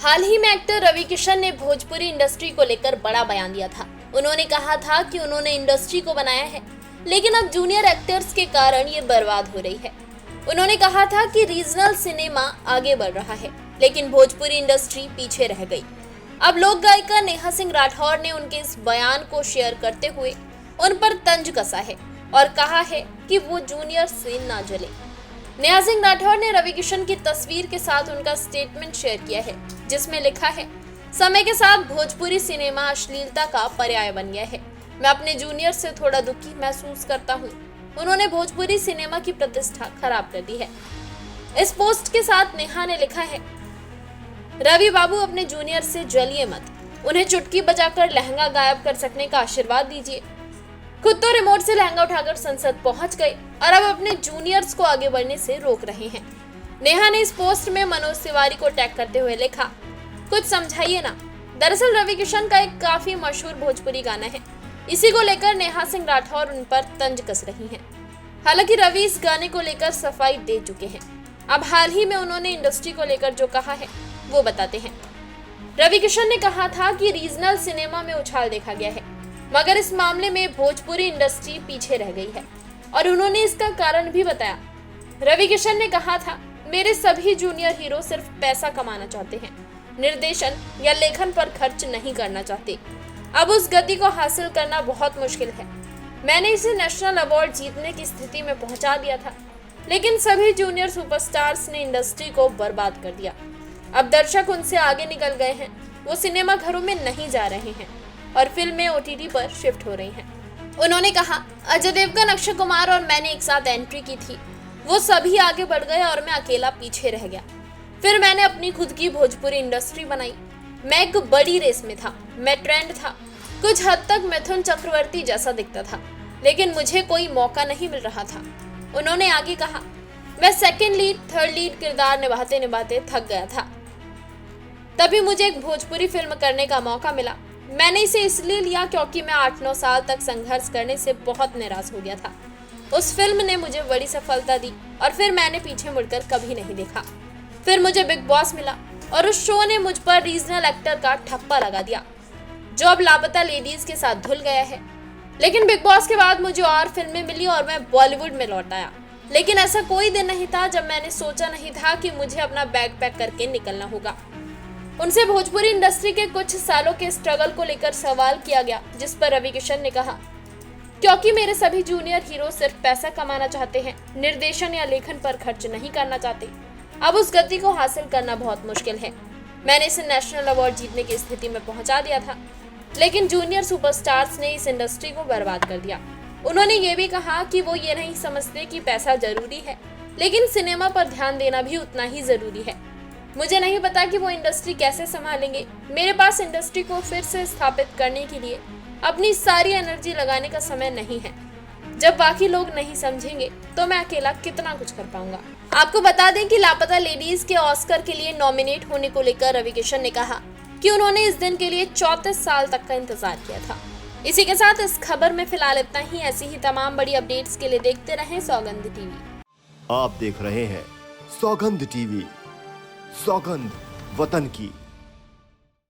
हाल ही में एक्टर रवि किशन ने भोजपुरी इंडस्ट्री को लेकर बड़ा बयान दिया था। उन्होंने कहा था कि उन्होंने इंडस्ट्री को बनाया है, लेकिन अब जूनियर एक्टर्स के कारण ये बर्बाद हो रही है। उन्होंने कहा था कि रीजनल सिनेमा आगे बढ़ रहा है, लेकिन भोजपुरी इंडस्ट्री पीछे रह गई। अब लोक गायिका नेहा सिंह राठौर ने उनके इस बयान को शेयर करते हुए उन पर तंज कसा है और कहा है कि वो जूनियर से ना जले। नेहा सिंह राठौर ने रवि किशन की तस्वीर के साथ उनका स्टेटमेंट शेयर किया है, जिसमें लिखा है, समय के साथ भोजपुरी सिनेमा अश्लीलता का पर्याय बन गया है। मैं अपने जूनियर से थोड़ा दुखी महसूस करता हूँ। उन्होंने भोजपुरी सिनेमा की प्रतिष्ठा खराब कर दी है। इस पोस्ट के साथ नेहा ने लिखा है, रवि बाबू अपने जूनियर से जलिए मत, उन्हें चुटकी बजाकर लहंगा गायब कर सकने का आशीर्वाद दीजिए। खुद तो रिमोट से लहंगा उठाकर संसद पहुंच गए और अब अपने जूनियर्स को आगे बढ़ने से रोक रहे हैं। नेहा ने इस पोस्ट में मनोज तिवारी को टैग करते हुए लिखा, कुछ समझाइए ना। दरअसल रवि किशन का एक काफी मशहूर भोजपुरी गाना है, इसी को लेकर नेहा सिंह राठौर उन पर तंज कस रही हैं। हालांकि रवि इस गाने को लेकर सफाई दे चुके हैं। अब हाल ही में उन्होंने इंडस्ट्री को लेकर जो कहा है वो बताते हैं। रवि किशन ने कहा था कि रीजनल सिनेमा में उछाल देखा गया है, मगर इस मामले में भोजपुरी इंडस्ट्री पीछे रह गई है और उन्होंने इसका कारण भी बताया। रवि किशन ने कहा था, मेरे सभी जूनियर हीरो सिर्फ पैसा कमाना चाहते हैं, निर्देशन या लेखन पर खर्च नहीं करना चाहते। अब उस गति को हासिल करना बहुत मुश्किल है। मैंने इसे नेशनल अवार्ड जीतने की स्थिति में पहुंचा दिया था, लेकिन सभी जूनियर सुपरस्टार्स ने इंडस्ट्री को बर्बाद कर दिया। अब दर्शक उनसे आगे निकल गए हैं, वो सिनेमा घरों में नहीं जा रहे हैं और फिल्में OTT पर शिफ्ट हो रही हैं। उन्होंने कहा, अजय देवगन, अक्षय कुमार और मैंने एक साथ एंट्री की थी, वो सभी आगे बढ़ गए और मैं अकेला पीछे रह गया। फिर मैंने अपनी खुद की भोजपुरी इंडस्ट्री बनाई। मैं एक बड़ी रेस में था, मैं ट्रेंड था, कुछ हद तक मिथुन चक्रवर्ती जैसा दिखता था, लेकिन मुझे कोई मौका नहीं मिल रहा था। उन्होंने आगे कहा, मैं सेकेंड लीड, थर्ड लीड किरदार निभाते निभाते थक गया था। तभी मुझे एक भोजपुरी फिल्म करने का मौका मिला। मैंने इसे इसलिए लिया क्योंकि मैं 8-9 साल तक संघर्ष करने से बहुत निराश हो गया था। उस फिल्म ने मुझे बड़ी सफलता दी और फिर मैंने पीछे मुड़कर कभी नहीं देखा। फिर मुझे बिग बॉस मिला और उस शो ने मुझ पर रीजनल एक्टर का ठप्पा लगा दिया, जो अब लापता लेडीज के साथ धुल गया है। लेकिन बिग बॉस के बाद मुझे और फिल्में मिली और मैं बॉलीवुड में लौट आया। लेकिन ऐसा कोई दिन नहीं था जब मैंने सोचा नहीं था कि मुझे अपना बैग पैक करके निकलना होगा। उनसे भोजपुरी इंडस्ट्री के कुछ सालों के स्ट्रगल को लेकर सवाल किया गया, जिस पर रवि किशन ने कहा, क्योंकि मेरे सभी जूनियर हीरो सिर्फ पैसा कमाना चाहते हैं, निर्देशन या लेखन पर खर्च नहीं करना चाहते। अब उस गति को हासिल करना बहुत मुश्किल है। मैंने इसे नेशनल अवार्ड जीतने की स्थिति में पहुंचा दिया था, लेकिन जूनियर सुपरस्टार्स ने इस इंडस्ट्री को बर्बाद कर दिया। उन्होंने ये भी कहा कि वो ये नहीं समझते कि पैसा जरूरी है, लेकिन सिनेमा पर ध्यान देना भी उतना ही जरूरी है। मुझे नहीं पता कि वो इंडस्ट्री कैसे संभालेंगे। मेरे पास इंडस्ट्री को फिर से स्थापित करने के लिए अपनी सारी एनर्जी लगाने का समय नहीं है। जब बाकी लोग नहीं समझेंगे तो मैं अकेला कितना कुछ कर पाऊंगा। आपको बता दें कि लापता लेडीज के ऑस्कर के लिए नॉमिनेट होने को लेकर रवि किशन ने कहा कि उन्होंने इस दिन के लिए 34 साल तक का इंतजार किया था। इसी के साथ इस खबर में फिलहाल इतना ही। ऐसी ही तमाम बड़ी अपडेट्स के लिए देखते रहें सौगंध टीवी। आप देख रहे हैं सौगंध टीवी, सौगंध वतन की।